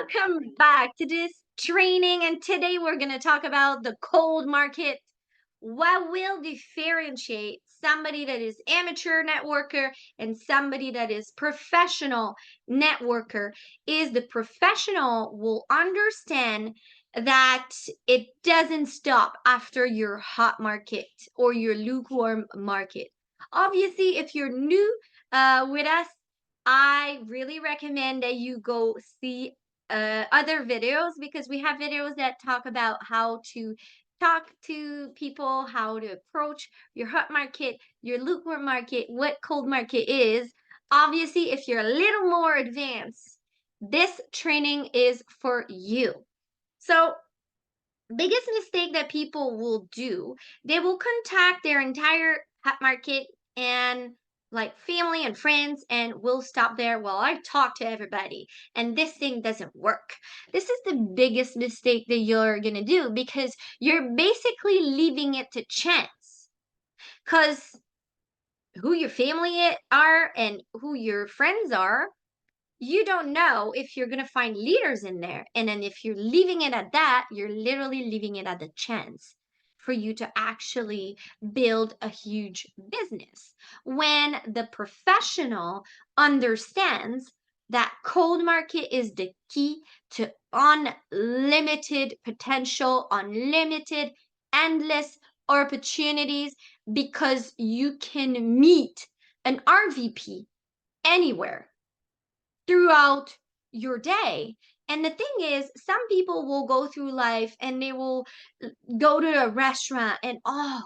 Welcome back to this training. And today we're going to talk about the cold market. What will differentiate somebody that is amateur networker and somebody that is professional networker is the professional will understand that it doesn't stop after your hot market or your lukewarm market. Obviously, if you're new with us, I really recommend that you go see other videos because we have videos that talk about how to talk to people, how to approach your hot market, your lukewarm market, what cold market is. Obviously, if you're a little more advanced, this training is for you. So, biggest mistake that people will do, they will contact their entire hot market and like family and friends and will stop there. Well, I talk to everybody and this thing doesn't work. This is the biggest mistake that you're going to do because you're basically leaving it to chance. Cuz who your family are and who your friends are, you don't know if you're going to find leaders in there. And then if you're leaving it at that, you're literally leaving it at the chance for you to actually build a huge business. When the professional understands that cold market is the key to unlimited potential, unlimited, endless opportunities, because you can meet an RVP anywhere throughout your day. And the thing is, some people will go through life and they will go to a restaurant and oh,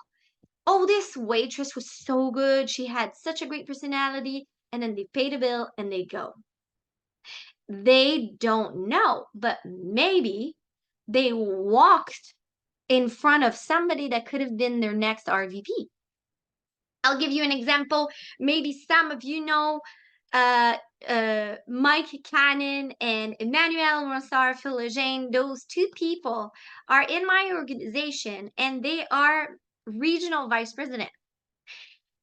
this waitress was so good. She had such a great personality. And then they pay the bill and they go. They don't know, but maybe they walked in front of somebody that could have been their next RVP. I'll give you an example. Maybe some of you know uh, Mike Cannon and Emmanuel Ronsard Philogene. Those two people are in my organization and they are regional vice president.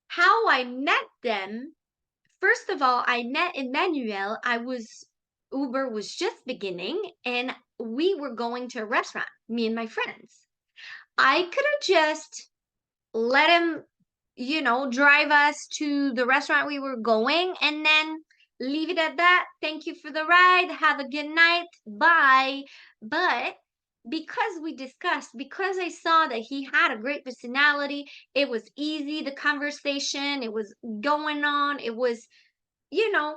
How I met them, first of all, I met Emmanuel. Uber was just beginning and we were going to a restaurant, me and my friends. I could have just let him drive us to the restaurant we were going and then leave it at that. Thank you for the ride. Have a good night. Bye. But because we discussed, because I saw that he had a great personality, it was easy, the conversation, it was going on, it was, you know,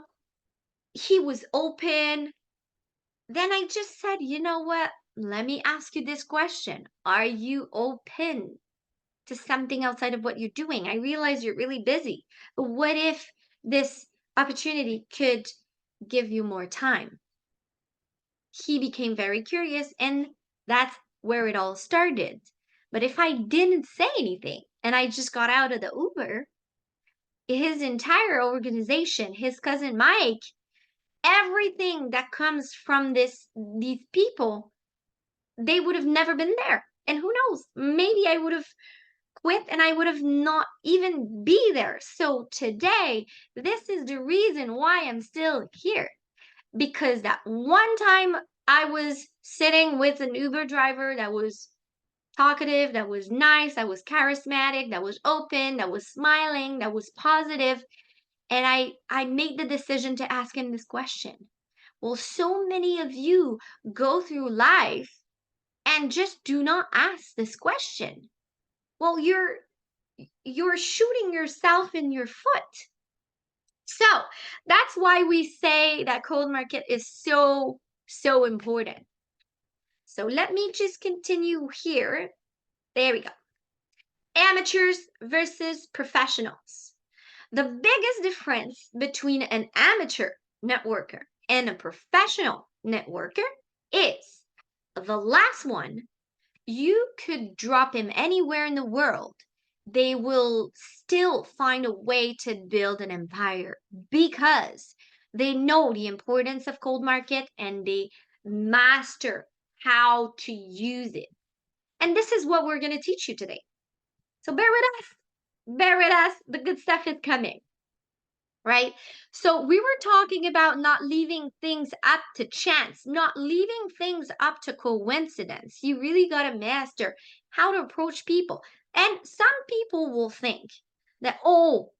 he was open. Then I just said, you know what? Let me ask you this question. Are you open to something outside of what you're doing? I realize you're really busy, but what if this opportunity could give you more time? He became very curious, and that's where it all started. But if I didn't say anything and I just got out of the Uber, his entire organization, his cousin Mike, everything that comes from these people, they would have never been there. And who knows? Maybe I would have quit and I would have not even be there. So today, this is the reason why I'm still here. Because that one time I was sitting with an Uber driver that was talkative, that was nice, that was charismatic, that was open, that was smiling, that was positive, and I made the decision to ask him this question. Well, so many of you go through life and just do not ask this question. Well, you're shooting yourself in your foot. So that's why we say that cold market is so important. So let me just continue here. There we go. Amateurs versus professionals. The biggest difference between an amateur networker and a professional networker is the last one. You could drop him anywhere in the world. They will still find a way to build an empire because they know the importance of cold market and they master how to use it. And this is what we're going to teach you today. So bear with us. Bear with us. The good stuff is coming. right? So we were talking about not leaving things up to chance, not leaving things up to coincidence. You really got to master how to approach people. And some people will think that, oh,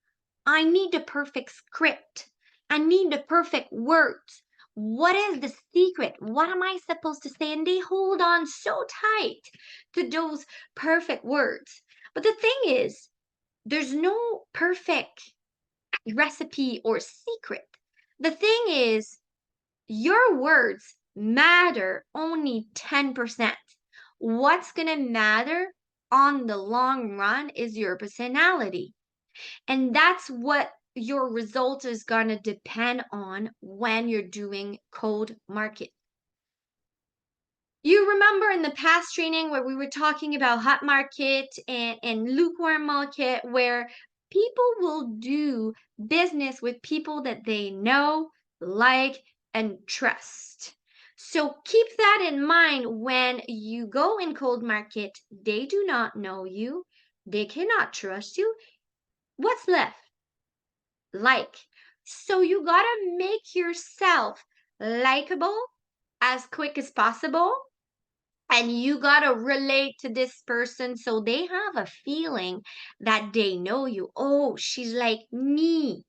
I need the perfect script. I need the perfect words. What is the secret? What am I supposed to say? And they hold on so tight to those perfect words. But the thing is, there's no perfect recipe or secret. The thing is, your words matter only 10%. What's going to matter on the long run is your personality. And that's what your result is going to depend on when you're doing cold market. You remember in the past training where we were talking about hot market and lukewarm market, where people will do business with people that they know, like, and trust. So keep that in mind when you go in cold market. They do not know you, they cannot trust you. What's left? Like. So you gotta make yourself likable as quick as possible, and you gotta relate to this person so they have a feeling that they know you. Oh, she's like me.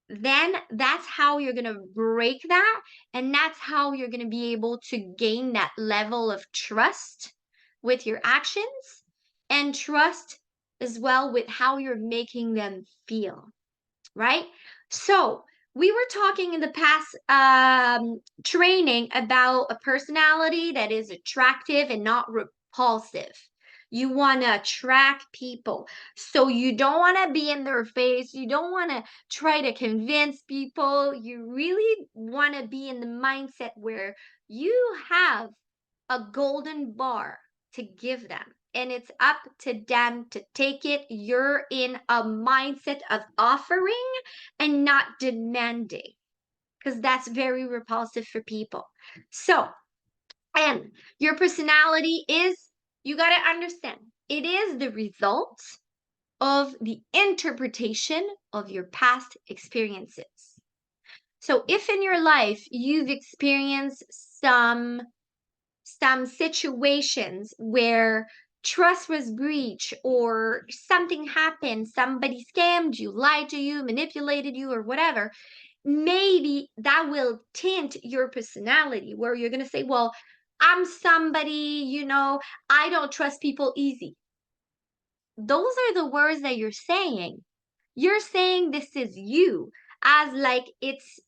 Then that's how you're gonna break that, and that's how you're gonna be able to gain that level of trust with your actions, and trust as well with how you're making them feel, right? So we were talking in the past training about a personality that is attractive and not repulsive. You want to attract people. So you don't want to be in their face. You don't want to try to convince people. You really want to be in the mindset where you have a golden bar to give them, and it's up to them to take it. You're in a mindset of offering and not demanding, because that's very repulsive for people. So, and your personality is, you got to understand, it is the result of the interpretation of your past experiences. So if in your life you've experienced some situations where trust was breached or something happened, somebody scammed you, lied to you, manipulated you, or whatever, maybe that will tint your personality where you're going to say, well, I'm somebody, I don't trust people easy. Those are the words that you're saying. You're saying this is you, as like it's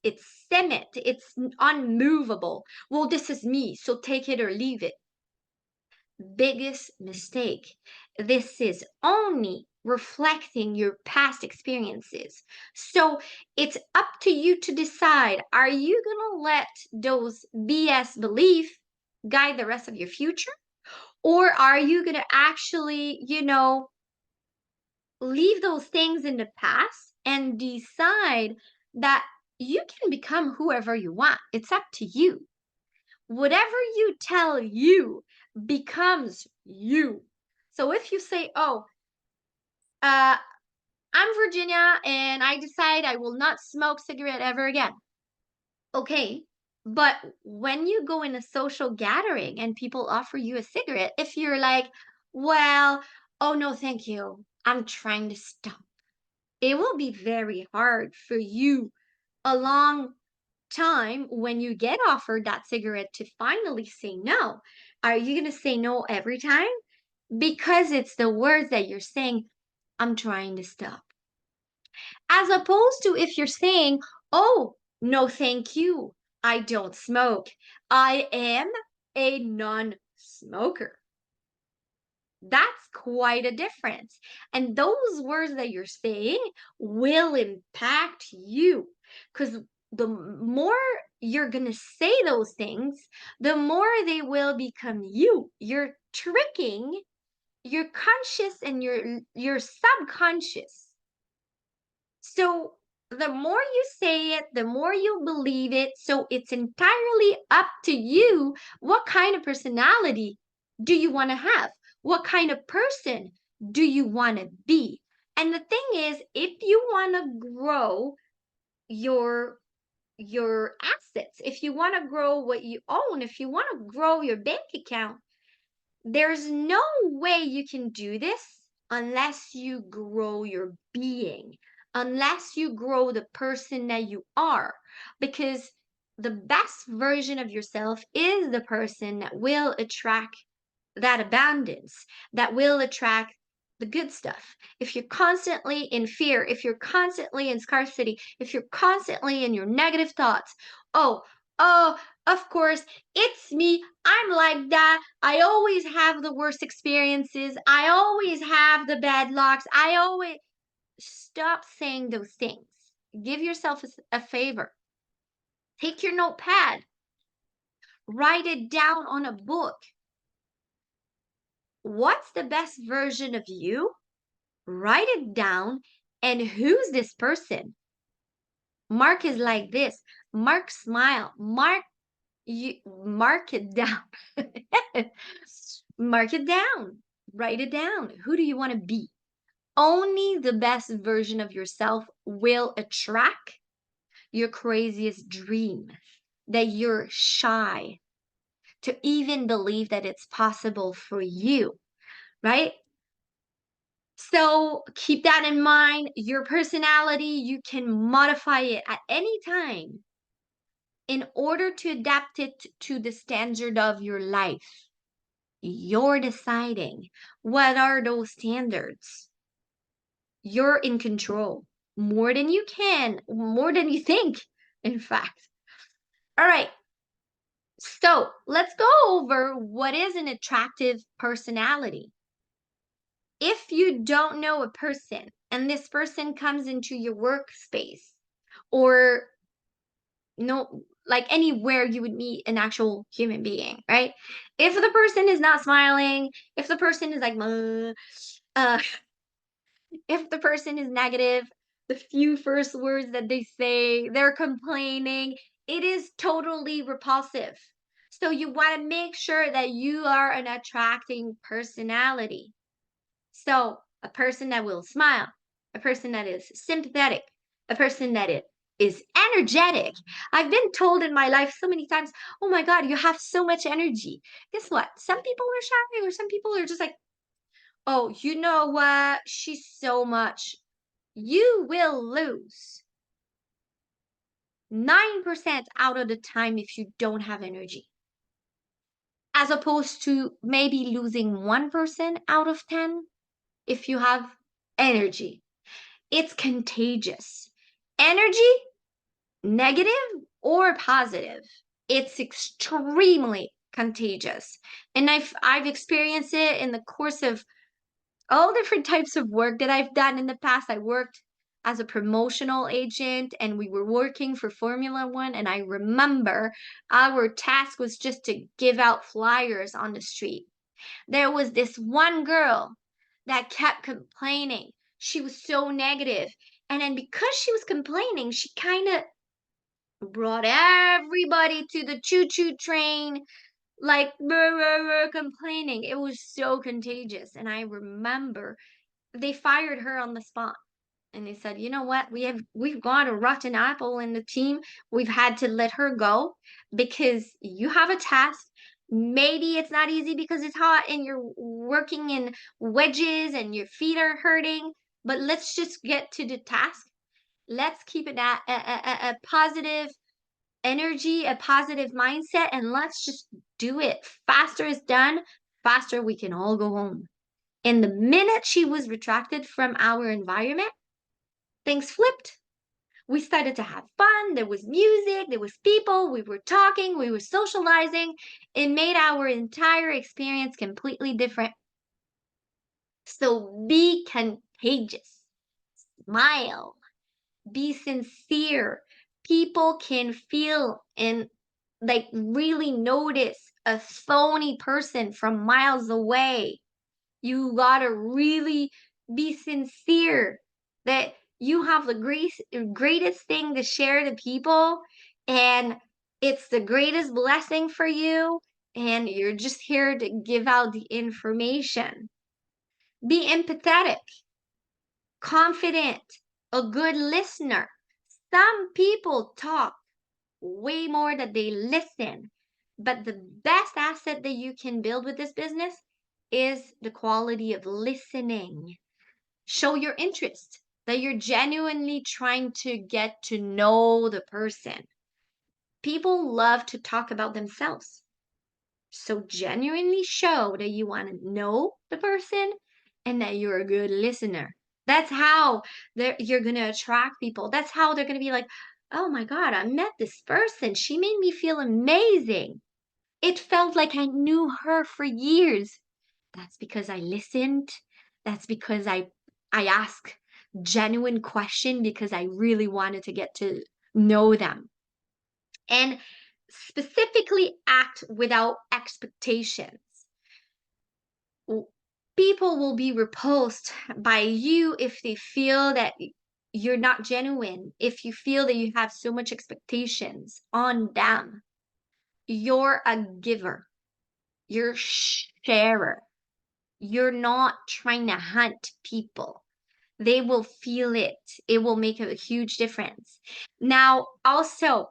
cement, it's unmovable. Well, this is me, so take it or leave it. Biggest mistake. This is only reflecting your past experiences. So it's up to you to decide, are you going to let those BS belief guide the rest of your future? Or are you going to actually, leave those things in the past and decide that you can become whoever you want? It's up to you. Whatever you tell you becomes you. So if you say, oh, uh, I'm Virginia and I decide I will not smoke cigarette ever again. Okay. But when you go in a social gathering and people offer you a cigarette, if you're like, well, oh no, thank you, I'm trying to stop, it will be very hard for you a long time when you get offered that cigarette to finally say no. Are you going to say no every time? Because it's the words that you're saying, I'm trying to stop. As opposed to if you're saying, oh, no, thank you, I don't smoke, I am a non smoker. That's quite a difference. And those words that you're saying will impact you, because the more you're going to say those things, the more they will become you. You're tricking your conscious and your subconscious. So the more you say it, the more you believe it. So it's entirely up to you. What kind of personality do you want to have? What kind of person do you want to be? And the thing is, if you want to grow your assets, if you want to grow what you own, if you want to grow your bank account, there's no way you can do this unless you grow your being, unless you grow the person that you are. Because the best version of yourself is the person that will attract that abundance, that will attract the good stuff. If you're constantly in fear, if you're constantly in scarcity, if you're constantly in your negative thoughts, oh, oh, of course, it's me. I'm like that. I always have the worst experiences. I always have the bad lucks. I always stop saying those things. Give yourself a favor. Take your notepad, write it down on a book. What's the best version of you? Write it down. And who's this person? Mark is like this. Mark smile. Mark it down. Mark it down. Write it down. Who do you want to be? Only the best version of yourself will attract your craziest dream, that you're shy to even believe that it's possible for you, right? So keep that in mind. Your personality, you can modify it at any time in order to adapt it to the standard of your life. You're deciding what are those standards. You're in control more than you can, more than you think, in fact. All right. So let's go over what is an attractive personality. If you don't know a person and this person comes into your workspace or no, like anywhere you would meet an actual human being, right? If the person is not smiling, if the person is like, uh, if the person is negative, the few first words that they say, they're complaining, it is totally repulsive. So you want to make sure that you are an attracting personality. So, a person that will smile, a person that is sympathetic, a person that is energetic. I've been told in my life so many times, oh my God, you have so much energy. Guess what? Some people are shy, or some people are just like, oh, you know what? She's so much. You will lose 9% out of the time if you don't have energy, as opposed to maybe losing 1% out of 10 if you have energy. It's contagious. Energy, negative or positive, it's extremely contagious. And I've experienced it in the course of all different types of work that I've done in the past. I worked as a promotional agent and we were working for Formula One. And I remember our task was just to give out flyers on the street. There was this one girl that kept complaining. She was so negative. And then because she was complaining, she kind of brought everybody to the choo-choo train, like complaining. It was so contagious. And I remember they fired her on the spot. And they said, you know what? We've got a rotten apple in the team. We've had to let her go because you have a task. Maybe it's not easy because it's hot and you're working in wedges and your feet are hurting, but let's just get to the task. Let's keep it at a positive energy, a positive mindset, and let's just do it. Faster is done, faster we can all go home. And the minute she was retracted from our environment, things flipped. We started to have fun. There was music, there was people, we were talking, we were socializing. It made our entire experience completely different. So be contagious. Smile. Be sincere. People can feel and like really notice a phony person from miles away. You gotta really be sincere that you have the greatest thing to share to people, and it's the greatest blessing for you, and you're just here to give out the information. Be empathetic, confident, a good listener. Some people talk way more than they listen. But the best asset that you can build with this business is the quality of listening. Show your interest, that you're genuinely trying to get to know the person. People love to talk about themselves. So genuinely show that you want to know the person and that you're a good listener. That's how you're going to attract people. That's how they're going to be like, oh my God, I met this person. She made me feel amazing. It felt like I knew her for years. That's because I listened. That's because I asked genuine question because I really wanted to get to know them. And specifically act without expectations. People will be repulsed by you if they feel that you're not genuine, if you feel that you have so much expectations on them. You're a giver, you're a sharer. You're not trying to hunt people. They will feel it. It will make a huge difference. Now, also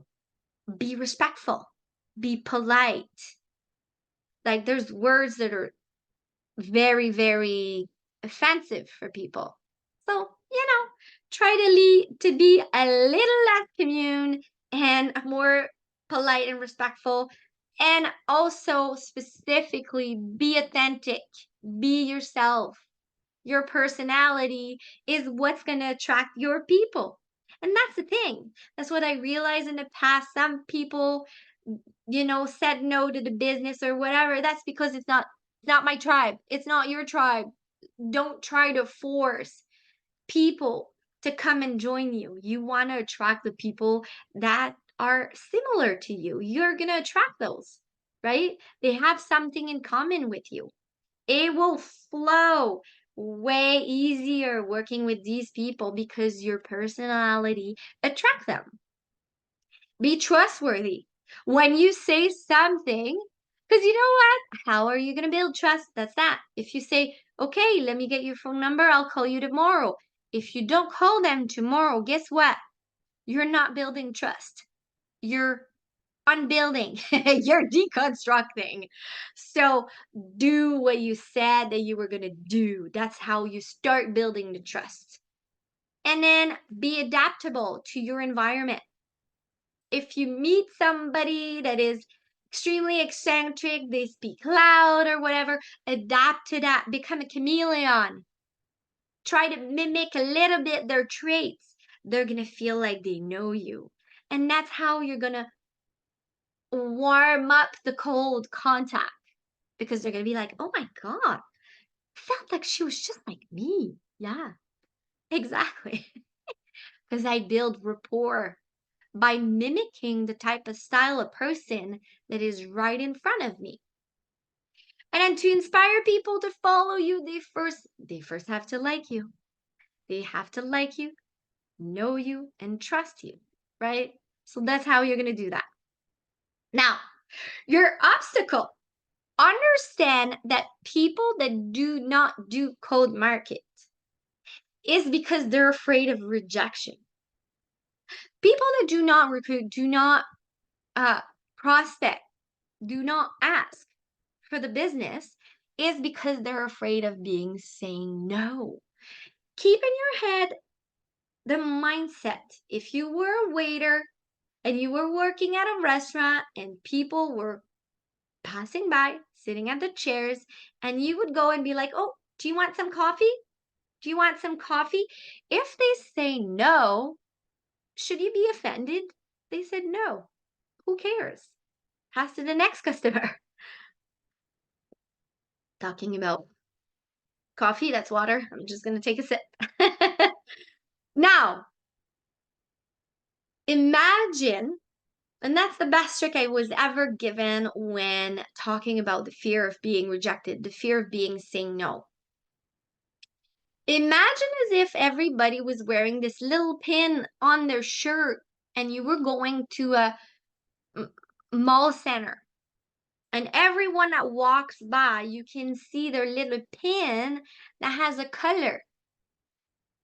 be respectful, be polite. Like there's words that are very, very offensive for people. So, try to be a little less commune and more polite and respectful. And also specifically be authentic, be yourself. Your personality is what's going to attract your people. And that's the thing. That's what I realized in the past. Some people, said no to the business or whatever. That's because it's not my tribe. It's not your tribe. Don't try to force people to come and join you. You want to attract the people that are similar to you. You're going to attract those, right? They have something in common with you. It will flow way easier working with these people because your personality attract them. Be trustworthy. When you say something, because you know what? How are you going to build trust? That's that. If you say, okay, let me get your phone number, I'll call you tomorrow. If you don't call them tomorrow, guess what? You're not building trust. You're unbuilding, you're deconstructing. So do what you said that you were going to do. That's how you start building the trust. And then be adaptable to your environment. If you meet somebody that is extremely eccentric, they speak loud or whatever, adapt to that, become a chameleon. Try to mimic a little bit their traits. They're going to feel like they know you. And that's how you're going to warm up the cold contact because they're going to be like, oh my God, felt like she was just like me. Yeah, exactly. Because I build rapport by mimicking the type of style of person that is right in front of me. And then to inspire people to follow you, they first have to like you. They have to like you, know you, and trust you, right? So that's how you're going to do that. Now, your obstacle. Understand that people that do not do cold market is because they're afraid of rejection. People that do not recruit, do not prospect, do not ask for the business is because they're afraid of being saying no. Keep in your head the mindset. If you were a waiter and you were working at a restaurant and people were passing by, sitting at the chairs, and you would go and be like, oh, do you want some coffee? Do you want some coffee? If they say no, should you be offended? They said no. Who cares? Pass to the next customer. Talking about coffee, that's water. I'm just going to take a sip. Now, imagine, and that's the best trick I was ever given when talking about the fear of being rejected, the fear of being saying no. Imagine as if everybody was wearing this little pin on their shirt and you were going to a mall center. And everyone that walks by, you can see their little pin that has a color.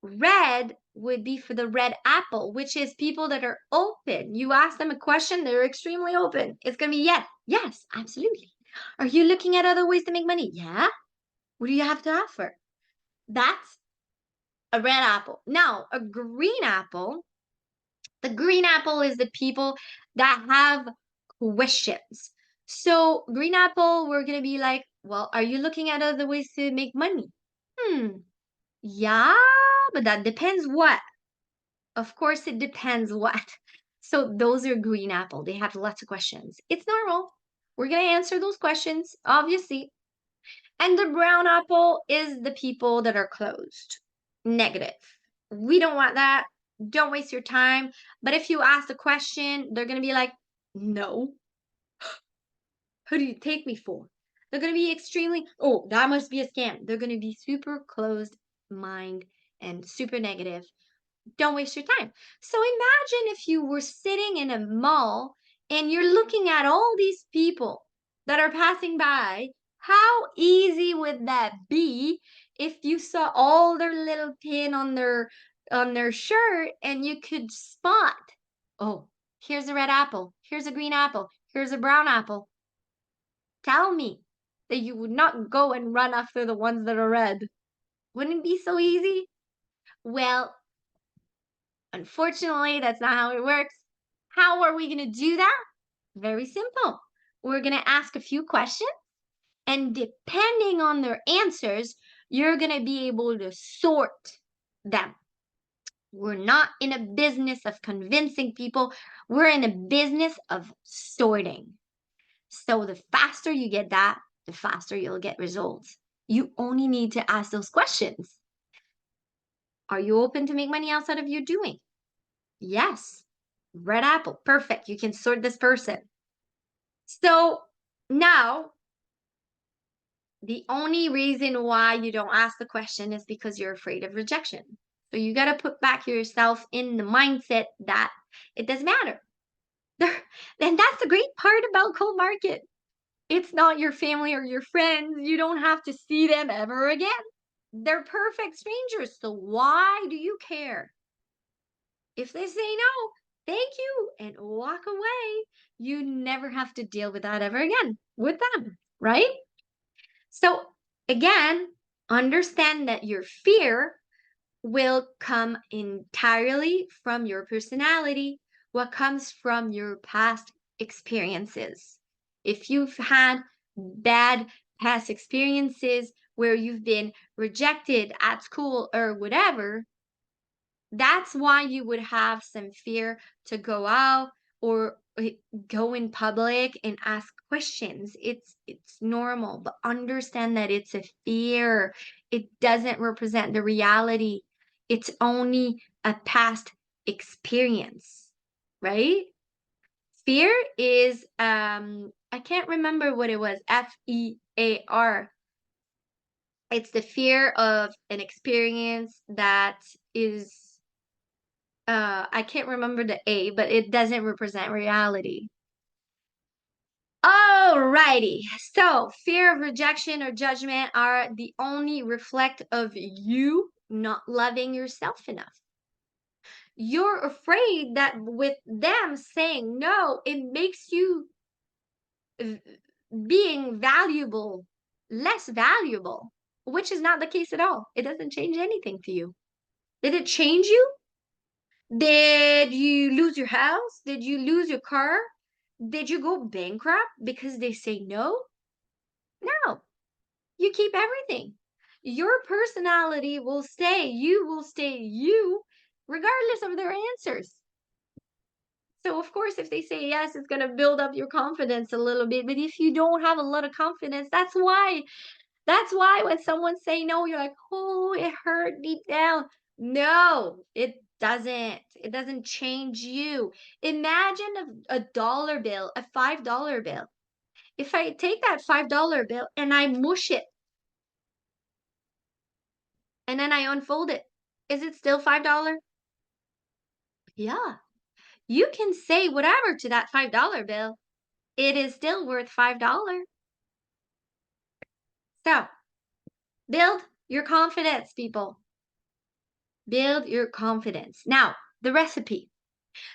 Red would be for the red apple, which is people that are open. You ask them a question, they're extremely open. It's going to be yes, yes, absolutely. Are you looking at other ways to make money? Yeah. What do you have to offer? That's a red apple. Now, a green apple, the green apple is the people that have questions. So, green apple, we're going to be like, well, are you looking at other ways to make money? Yeah, but that depends what. Of course, it depends what. So those are green apple. They have lots of questions. It's normal. We're going to answer those questions, obviously. And the brown apple is the people that are closed. Negative. We don't want that. Don't waste your time. But if you ask the question, they're going to be like, no. Who do you take me for? They're going to be extremely, oh, that must be a scam. They're going to be super closed mind and super negative. Don't waste your time. So imagine if you were sitting in a mall and you're looking at all these people that are passing by. How easy would that be if you saw all their little pin on their shirt and you could spot, oh, here's a red apple, here's a green apple, here's a brown apple. Tell me that you would not go and run after the ones that are red. Wouldn't it be so easy? Well, unfortunately, that's not how it works. How are we going to do that? Very simple. We're going to ask a few questions, and depending on their answers, you're going to be able to sort them. We're not in a business of convincing people, we're in a business of sorting. So the faster you get that, the faster you'll get results. You only need to ask those questions. Are you open to make money outside of your doing? Yes. Red apple. Perfect. You can sort this person. So now, the only reason why you don't ask the question is because you're afraid of rejection. So you got to put back yourself in the mindset that it doesn't matter. And that's the great part about cold market. It's not your family or your friends. You don't have to see them ever again. They're perfect strangers. So why do you care? If they say no, thank you, and walk away, you never have to deal with that ever again with them, right? So, again, understand that your fear will come entirely from your personality, what comes from your past experiences. If you've had bad past experiences where you've been rejected at school or whatever, that's why you would have some fear to go out or go in public and ask questions. It's normal, but understand that it's a fear. It doesn't represent the reality. It's only a past experience, right? Fear is I can't remember what it was. FEAR. It's the fear of an experience that is I can't remember the A, but it doesn't represent reality. Alrighty. So, fear of rejection or judgment are the only reflect of you not loving yourself enough. You're afraid that with them saying no, it makes you being valuable less valuable, which is not the case at all. It doesn't change anything to you. Did it change you? Did you lose your house? Did you lose your car? Did you go bankrupt because they say no? No. You keep everything. Your personality will stay. You will stay you, regardless of their answers. So, of course, if they say yes, it's going to build up your confidence a little bit. But if you don't have a lot of confidence, that's why when someone say no, you're like, oh, it hurt deep down. No, it doesn't. It doesn't change you. Imagine a dollar bill, a $5 bill. If I take that $5 bill and I mush it and then I unfold it, is it still $5? Yeah. You can say whatever to that $5 bill. It is still worth $5. So build your confidence, people. Build your confidence. Now, the recipe.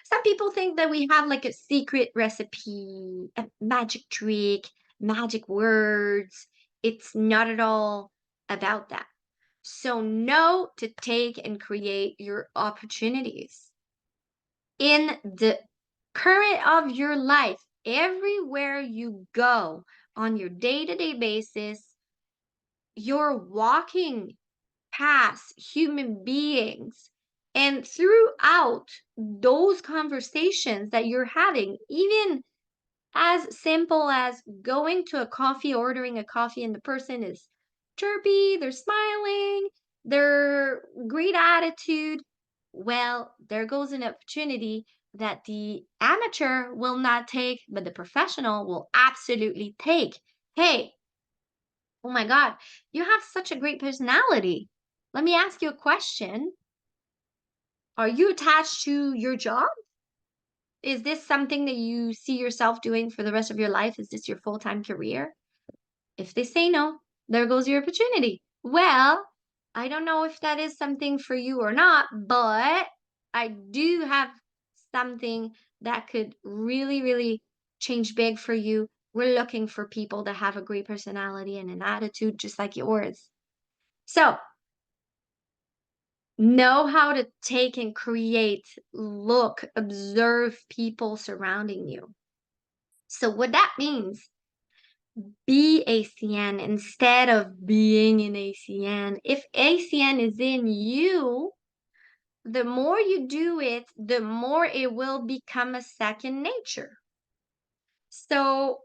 Some people think that we have like a secret recipe, a magic trick, magic words. It's not at all about that. So, know to take and create your opportunities in the current of your life, everywhere you go on your day to day basis. You're walking past human beings. And throughout those conversations that you're having, even as simple as going to a coffee, ordering a coffee, and the person is chirpy, they're smiling, they're great attitude. Well, there goes an opportunity that the amateur will not take, but the professional will absolutely take. Hey, oh my God, you have such a great personality. Let me ask you a question. Are you attached to your job? Is this something that you see yourself doing for the rest of your life? Is this your full-time career? If they say no, there goes your opportunity. Well, I don't know if that is something for you or not, but I do have something that could really, really change big for you. We're looking for people that have a great personality and an attitude just like yours. So, know how to take and create, look, observe people surrounding you. So, what that means, be ACN instead of being an ACN. If ACN is in you, the more you do it, the more it will become a second nature. So,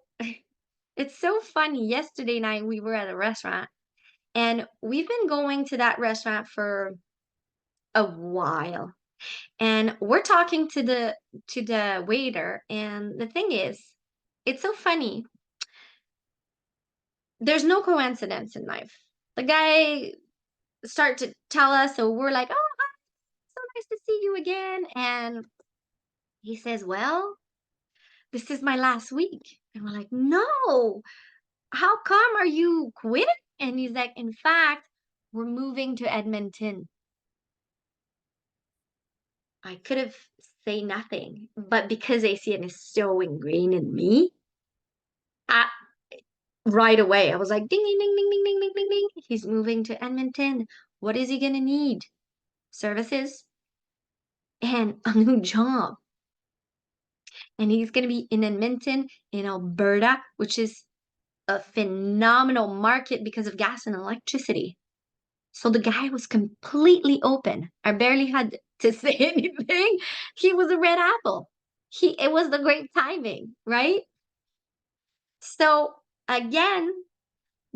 it's so funny. Yesterday night, we were at a restaurant, and we've been going to that restaurant for a while. And we're talking to the waiter, and the thing is, it's so funny. There's no coincidence in life. The guy start to tell us, so we're like, "Oh, hi, so nice to see you again." And he says, "Well, this is my last week." And we're like, "No, how come are you quitting?" And he's like, "In fact, we're moving to Edmonton." I could have say nothing, but because ACN is so ingrained in me, I, right away, I was like, ding, ding, ding, ding, ding, ding, ding, ding, ding. He's moving to Edmonton. What is he gonna need? Services and a new job. And he's gonna be in Edmonton, in Alberta, which is a phenomenal market because of gas and electricity. So the guy was completely open. I barely had to say anything. He was a red apple. It was the great timing, right? So again,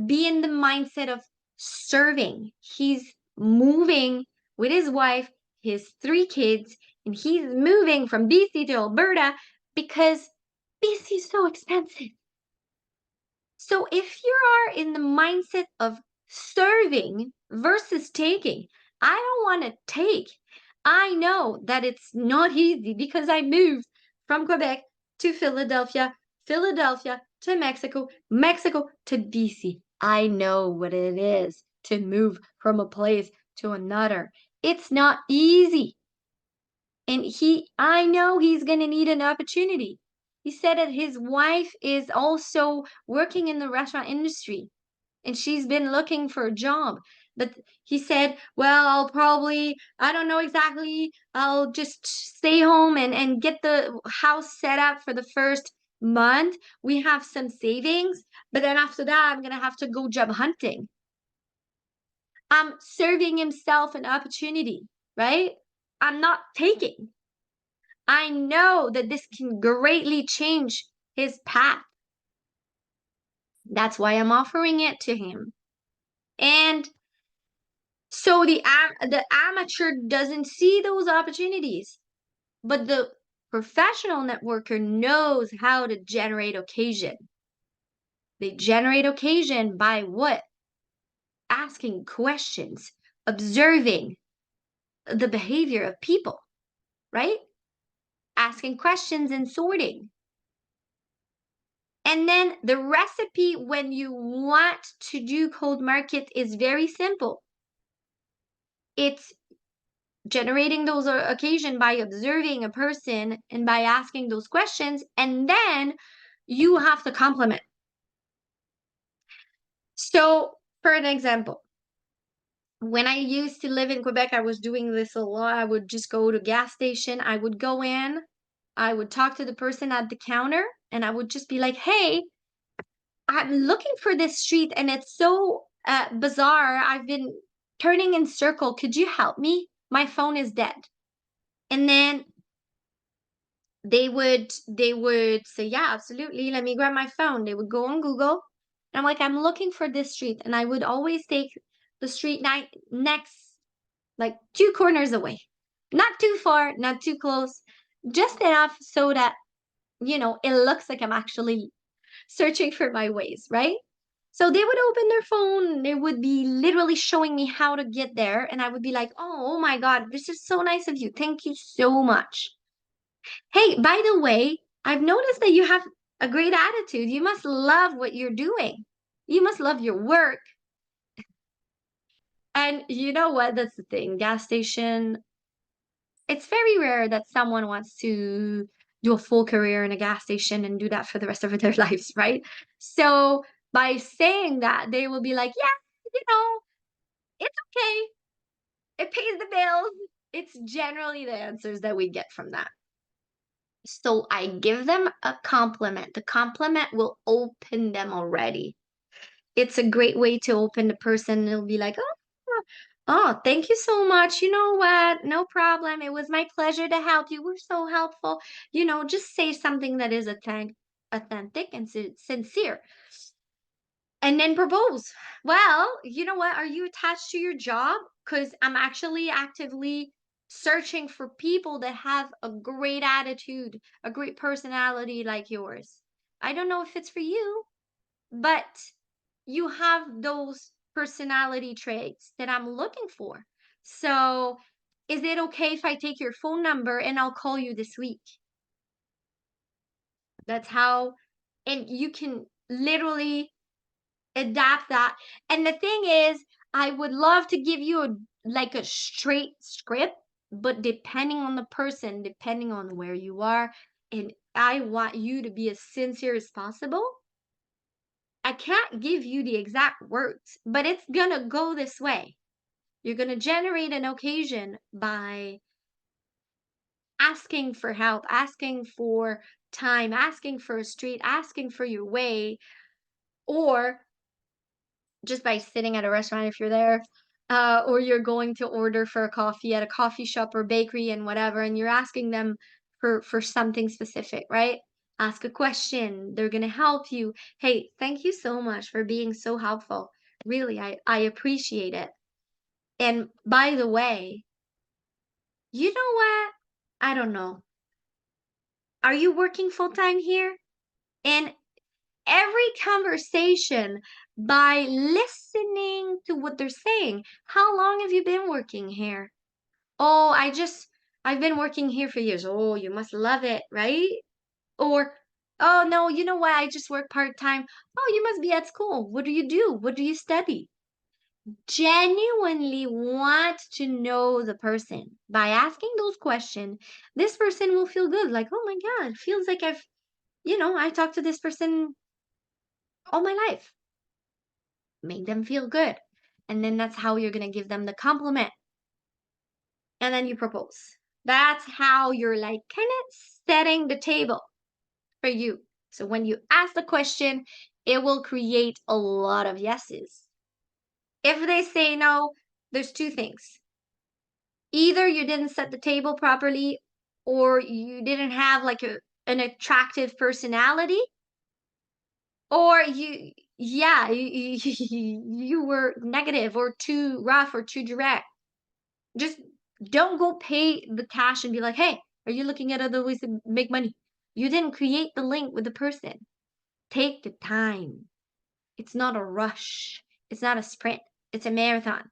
be in the mindset of serving. He's moving with his wife, his three kids, and he's moving from BC to Alberta because BC is so expensive. So if you are in the mindset of serving versus taking, I don't want to take. I know that it's not easy because I moved from Quebec to Philadelphia, Philadelphia to Mexico, Mexico to BC. I know what it is to move from a place to another. It's not easy. And I know he's going to need an opportunity. He said that his wife is also working in the restaurant industry and she's been looking for a job. But he said, well, I don't know exactly, I'll just stay home and get the house set up for the first month. We have some savings, but then after that, I'm going to have to go job hunting. Serving himself an opportunity, right? I'm not taking. I know that this can greatly change his path. That's why I'm offering it to him. And so the amateur doesn't see those opportunities, but the professional networker knows how to generate occasion. They generate occasion by what? Asking questions, observing the behavior of people, right? Asking questions and sorting. And then the recipe when you want to do cold market is very simple. It's generating those occasion by observing a person and by asking those questions, and then you have to compliment. So, for an example, when I used to live in Quebec, I was doing this a lot. I would just go to gas station. I would go in, I would talk to the person at the counter, and I would just be like, "Hey, I'm looking for this street and it's so bizarre. I've been turning in circle. Could you help me? My phone is dead." And then they would say, "Yeah, absolutely. Let me grab my phone." They would go on Google. And I'm like, "I'm looking for this street." And I would always take the street next, like 2 corners away. Not too far, not too close, just enough so that, it looks like I'm actually searching for my ways, right? So they would open their phone, they would be literally showing me how to get there, and I would be like, "Oh, oh my God, this is so nice of you. Thank you so much. Hey, by the way, I've noticed that you have a great attitude. You must love what you're doing. You must love your work." And you know what? That's the thing. Gas station, it's very rare that someone wants to do a full career in a gas station and do that for the rest of their lives, right? So by saying that, they will be like, "Yeah, it's okay. It pays the bills." It's generally the answers that we get from that. So I give them a compliment. The compliment will open them already. It's a great way to open the person. They'll be like, "Oh, thank you so much. You know what? No problem. It was my pleasure to help you. We're so helpful." Just say something that is authentic and sincere. And then propose. "Well, you know what? Are you attached to your job? Because I'm actually actively searching for people that have a great attitude, a great personality like yours. I don't know if it's for you, but you have those personality traits that I'm looking for. So, is it okay if I take your phone number and I'll call you this week?" That's how, and you can literally adapt that. And the thing is, I would love to give you a straight script, but depending on the person, depending on where you are, and I want you to be as sincere as possible. I can't give you the exact words, but it's gonna go this way. You're gonna generate an occasion by asking for help, asking for time, asking for a street, asking for your way, or just by sitting at a restaurant if you're there, or you're going to order for a coffee at a coffee shop or bakery and whatever, and you're asking them for something specific, right? Ask a question. They're gonna help you. "Hey, thank you so much for being so helpful. Really, I appreciate it. And by the way, you know what? I don't know. Are you working full time here?" And every conversation, by listening to what they're saying. "How long have you been working here?" "Oh, I've been working here for years." "Oh, you must love it, right?" Or, "Oh, no, you know what? I just work part-time." "Oh, you must be at school. What do you do? What do you study?" Genuinely want to know the person. By asking those questions, this person will feel good. Like, "Oh my God, feels like I talked to this person all my life." Make them feel good. And then that's how you're going to give them the compliment. And then you propose. That's how you're like kind of setting the table for you. So when you ask the question, it will create a lot of yeses. If they say no, there's two things. Either you didn't set the table properly, or you didn't have like an attractive personality, or you were negative or too rough or too direct. Just don't go pay the cash and be like, "Hey, are you looking at other ways to make money?" You didn't create the link with the person. Take the time. It's not a rush. It's not a sprint. It's a marathon.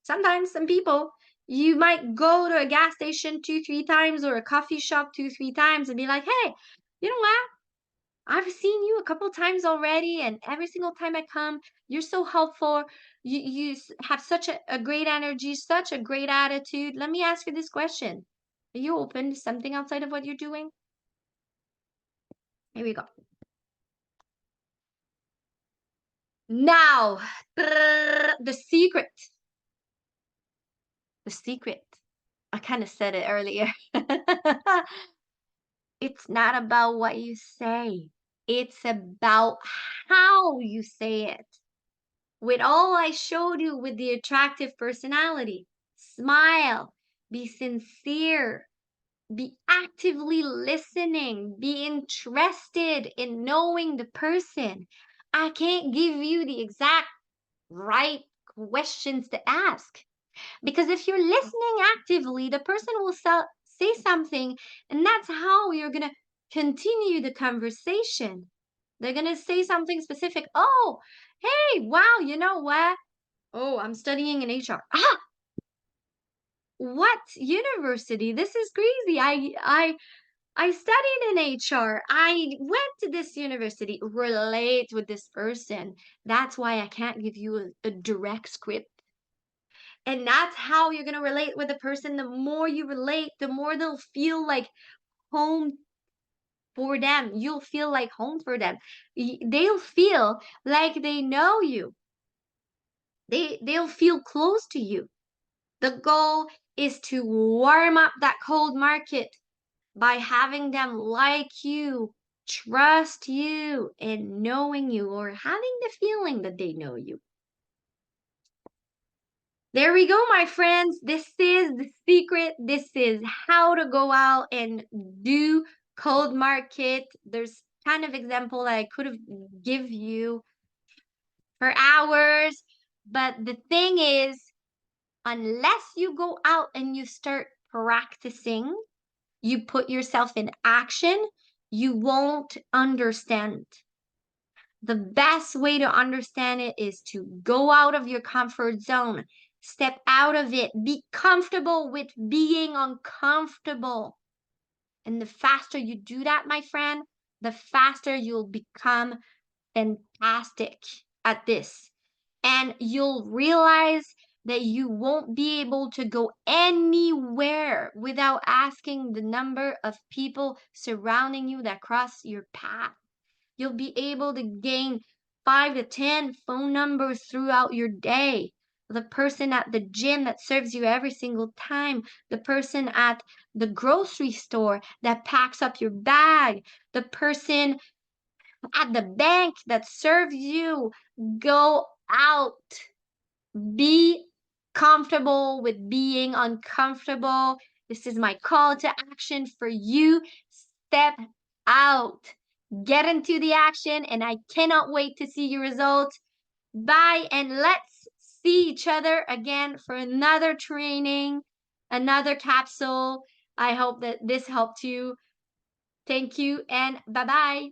Sometimes some people, you might go to a gas station 2, 3 times or a coffee shop 2, 3 times and be like, "Hey, you know what? I've seen you a couple times already, and every single time I come, you're so helpful. You have such a great energy, such a great attitude. Let me ask you this question. Are you open to something outside of what you're doing? Here we go. Now, the secret. The secret. I kind of said it earlier. It's not about what you say. It's about how you say it. With all I showed you with the attractive personality, smile, be sincere, be actively listening, be interested in knowing the person. I can't give you the exact right questions to ask because if you're listening actively, the person will say something, and that's how you're going to continue the conversation. They're going to say something specific. Oh, hey, wow, you know what? Oh, I'm studying in HR. Ah, what university? This is crazy. I studied in HR. I went to this university. Relate with this person. That's why I can't give you a direct script. And that's how you're gonna relate with a person. The more you relate, the more they'll feel like home for them. You'll feel like home for them. They'll feel like they know you. They'll feel close to you. The goal is to warm up that cold market by having them like you, trust you, and knowing you, or having the feeling that they know you. There we go, my friends. This is the secret. This is how to go out and do cold market. There's kind of example that I could have give you for hours, but the thing is, unless you go out and you start practicing, you put yourself in action, you won't understand. The best way to understand it is to go out of your comfort zone, step out of it, be comfortable with being uncomfortable. And the faster you do that, my friend, the faster you'll become fantastic at this. And you'll realize that you won't be able to go anywhere without asking the number of people surrounding you that cross your path. You'll be able to gain 5 to 10 phone numbers throughout your day. The person at the gym that serves you every single time, the person at the grocery store that packs up your bag, the person at the bank that serves you. Go out. Be comfortable with being uncomfortable. This is my call to action for you. Step out. Get into the action, and I cannot wait to see your results. Bye, and let's see each other again for another training, another capsule. I hope that this helped you. Thank you, and bye bye.